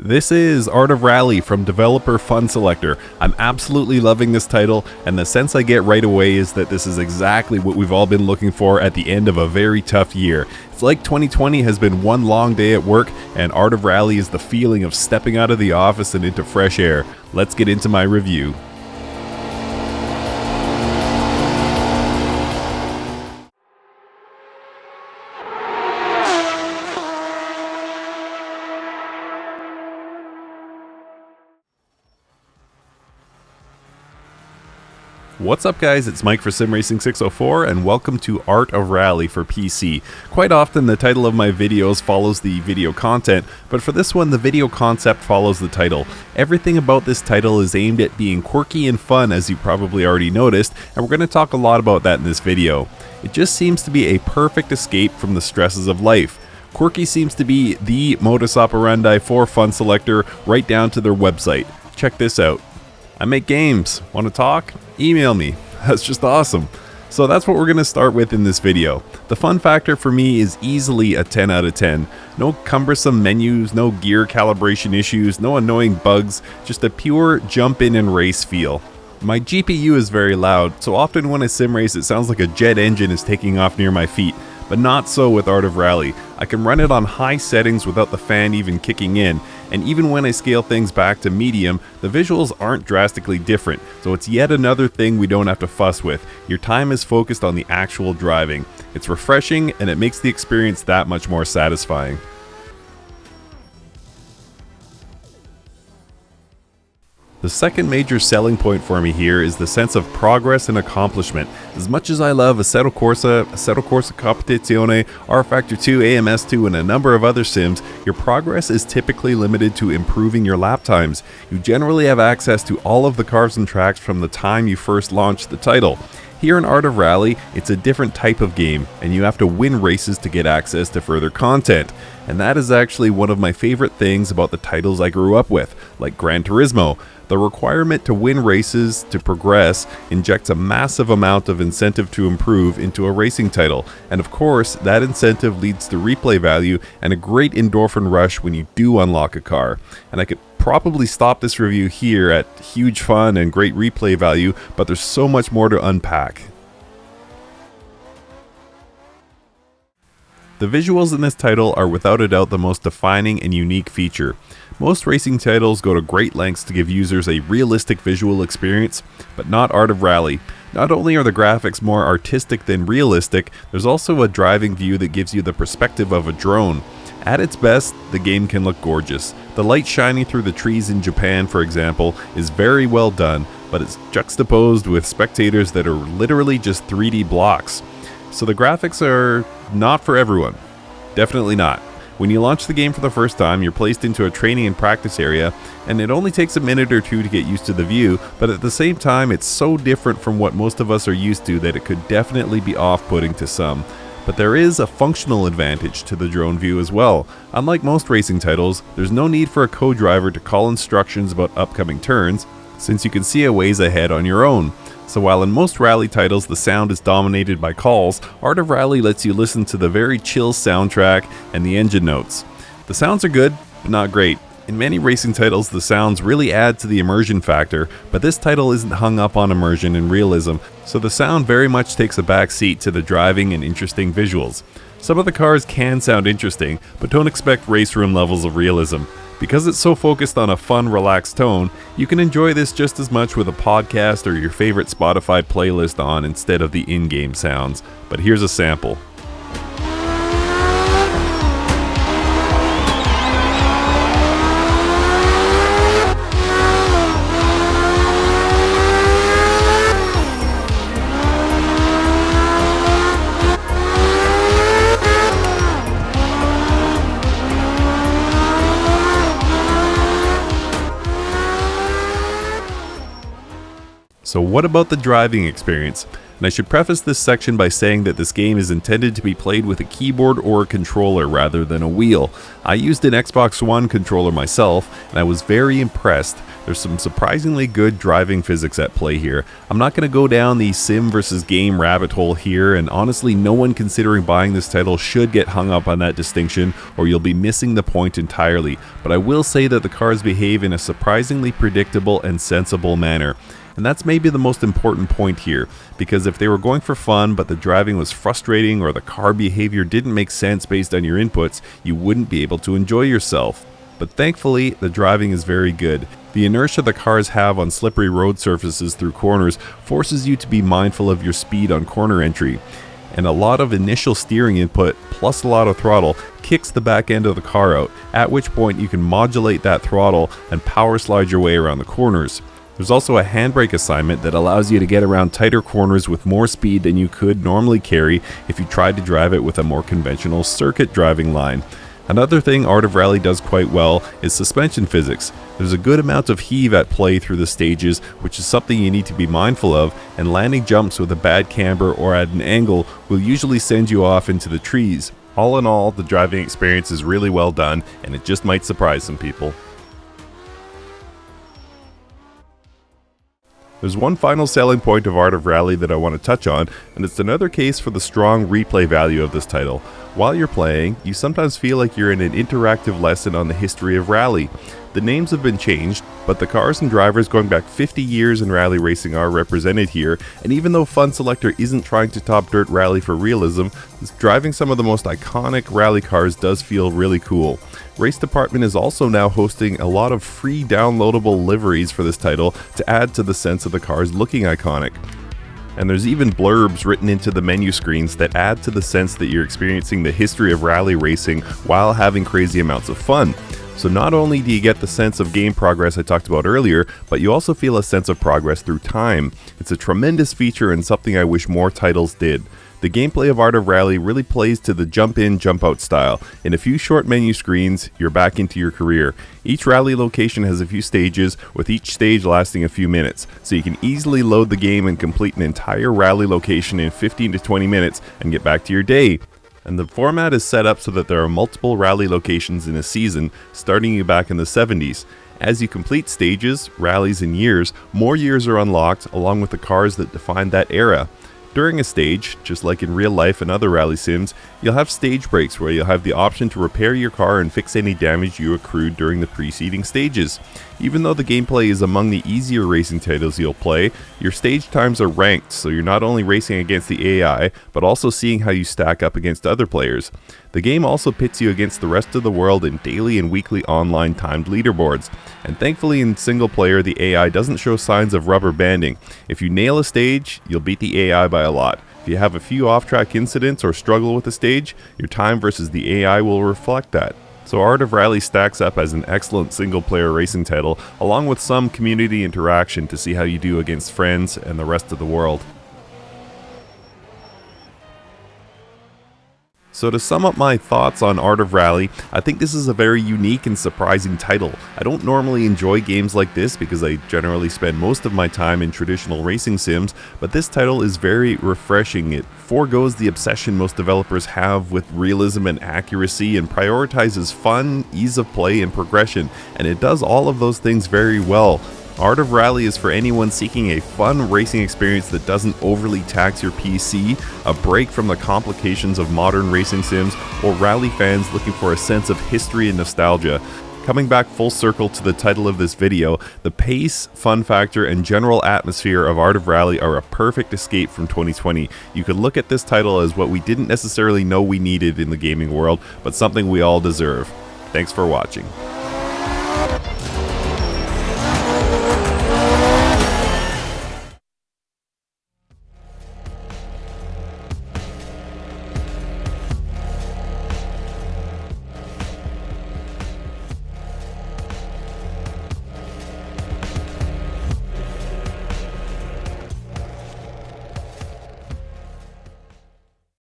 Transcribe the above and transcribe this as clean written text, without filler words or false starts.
This is Art of Rally from developer Funselektor. I'm absolutely loving this title, and the sense I get right away is that this is exactly what we've all been looking for at the end of a very tough year. It's like 2020 has been one long day at work, and Art of Rally is the feeling of stepping out of the office and into fresh air. Let's get into my review. What's up guys, it's Mike for SimRacing604 and welcome to Art of Rally for PC. Quite often the title of my videos follows the video content, but for this one the video concept follows the title. Everything about this title is aimed at being quirky and fun, as you probably already noticed, and we're going to talk a lot about that in this video. It just seems to be a perfect escape from the stresses of life. Quirky seems to be the modus operandi for Funselektor, right down to their website. Check this out. I make games. Want to talk? Email me. That's just awesome. So that's what we're going to start with in this video. The fun factor for me is easily a 10 out of 10. No cumbersome menus, no gear calibration issues, no annoying bugs, just a pure jump in and race feel. My GPU is very loud, so often when I sim race it sounds like a jet engine is taking off near my feet, but not so with Art of Rally. I can run it on high settings without the fan even kicking in, and even when I scale things back to medium, the visuals aren't drastically different, so it's yet another thing we don't have to fuss with. Your time is focused on the actual driving. It's refreshing, and it makes the experience that much more satisfying. The second major selling point for me here is the sense of progress and accomplishment. As much as I love Assetto Corsa Competizione, R-Factor 2, AMS2, and a number of other sims, your progress is typically limited to improving your lap times. You generally have access to all of the cars and tracks from the time you first launched the title. Here in Art of Rally, it's a different type of game, and you have to win races to get access to further content. And that is actually one of my favorite things about the titles I grew up with, like Gran Turismo. The requirement to win races to progress injects a massive amount of incentive to improve into a racing title, and of course that incentive leads to replay value and a great endorphin rush when you do unlock a car. And I could probably stop this review here at huge fun and great replay value, but there's so much more to unpack. The visuals in this title are without a doubt the most defining and unique feature. Most racing titles go to great lengths to give users a realistic visual experience, but not Art of Rally. Not only are the graphics more artistic than realistic, there's also a driving view that gives you the perspective of a drone. At its best, the game can look gorgeous. The light shining through the trees in Japan, for example, is very well done, but it's juxtaposed with spectators that are literally just 3D blocks. So the graphics are not for everyone. Definitely not. When you launch the game for the first time, you're placed into a training and practice area, and it only takes a minute or two to get used to the view, but at the same time it's so different from what most of us are used to that it could definitely be off-putting to some. But there is a functional advantage to the drone view as well. Unlike most racing titles, there's no need for a co-driver to call instructions about upcoming turns, since you can see a ways ahead on your own. So while in most rally titles the sound is dominated by calls, Art of Rally lets you listen to the very chill soundtrack and the engine notes. The sounds are good, but not great. In many racing titles the sounds really add to the immersion factor, but this title isn't hung up on immersion and realism, so the sound very much takes a back seat to the driving and interesting visuals. Some of the cars can sound interesting, but don't expect race room levels of realism. Because it's so focused on a fun, relaxed tone, you can enjoy this just as much with a podcast or your favorite Spotify playlist on instead of the in-game sounds. But here's a sample. So what about the driving experience? And I should preface this section by saying that this game is intended to be played with a keyboard or a controller rather than a wheel. I used an Xbox One controller myself, and I was very impressed. There's some surprisingly good driving physics at play here. I'm not going to go down the sim versus game rabbit hole here, and honestly no one considering buying this title should get hung up on that distinction, or you'll be missing the point entirely. But I will say that the cars behave in a surprisingly predictable and sensible manner. And that's maybe the most important point here, because if they were going for fun but the driving was frustrating or the car behavior didn't make sense based on your inputs, you wouldn't be able to enjoy yourself. But thankfully, the driving is very good. The inertia the cars have on slippery road surfaces through corners forces you to be mindful of your speed on corner entry. And a lot of initial steering input, plus a lot of throttle, kicks the back end of the car out, at which point you can modulate that throttle and power slide your way around the corners. There's also a handbrake assignment that allows you to get around tighter corners with more speed than you could normally carry if you tried to drive it with a more conventional circuit driving line. Another thing Art of Rally does quite well is suspension physics. There's a good amount of heave at play through the stages, which is something you need to be mindful of, and landing jumps with a bad camber or at an angle will usually send you off into the trees. All in all, the driving experience is really well done, and it just might surprise some people. There's one final selling point of Art of Rally that I want to touch on, and it's another case for the strong replay value of this title. While you're playing, you sometimes feel like you're in an interactive lesson on the history of rally. The names have been changed, but the cars and drivers going back 50 years in rally racing are represented here, and even though Funselektor isn't trying to top Dirt Rally for realism, driving some of the most iconic rally cars does feel really cool. Race Department is also now hosting a lot of free downloadable liveries for this title to add to the sense of the cars looking iconic. And there's even blurbs written into the menu screens that add to the sense that you're experiencing the history of rally racing while having crazy amounts of fun. So not only do you get the sense of game progress I talked about earlier, but you also feel a sense of progress through time. It's a tremendous feature and something I wish more titles did. The gameplay of Art of Rally really plays to the jump in, jump out style. In a few short menu screens, you're back into your career. Each rally location has a few stages, with each stage lasting a few minutes, so you can easily load the game and complete an entire rally location in 15 to 20 minutes and get back to your day. And the format is set up so that there are multiple rally locations in a season, starting you back in the 70s. As you complete stages, rallies, and years, more years are unlocked along with the cars that define that era. During a stage, just like in real life and other rally sims, you'll have stage breaks where you'll have the option to repair your car and fix any damage you accrued during the preceding stages. Even though the gameplay is among the easier racing titles you'll play, your stage times are ranked, so you're not only racing against the AI, but also seeing how you stack up against other players. The game also pits you against the rest of the world in daily and weekly online timed leaderboards. And thankfully in single player, the AI doesn't show signs of rubber banding. If you nail a stage, you'll beat the AI by a lot. If you have a few off-track incidents or struggle with a stage, your time versus the AI will reflect that. So Art of Rally stacks up as an excellent single-player racing title, along with some community interaction to see how you do against friends and the rest of the world. So to sum up my thoughts on Art of Rally, I think this is a very unique and surprising title. I don't normally enjoy games like this because I generally spend most of my time in traditional racing sims, but this title is very refreshing. It foregoes the obsession most developers have with realism and accuracy and prioritizes fun, ease of play, and progression, and it does all of those things very well. Art of Rally is for anyone seeking a fun racing experience that doesn't overly tax your PC, a break from the complications of modern racing sims, or rally fans looking for a sense of history and nostalgia. Coming back full circle to the title of this video, the pace, fun factor, and general atmosphere of Art of Rally are a perfect escape from 2020. You could look at this title as what we didn't necessarily know we needed in the gaming world, but something we all deserve. Thanks for watching.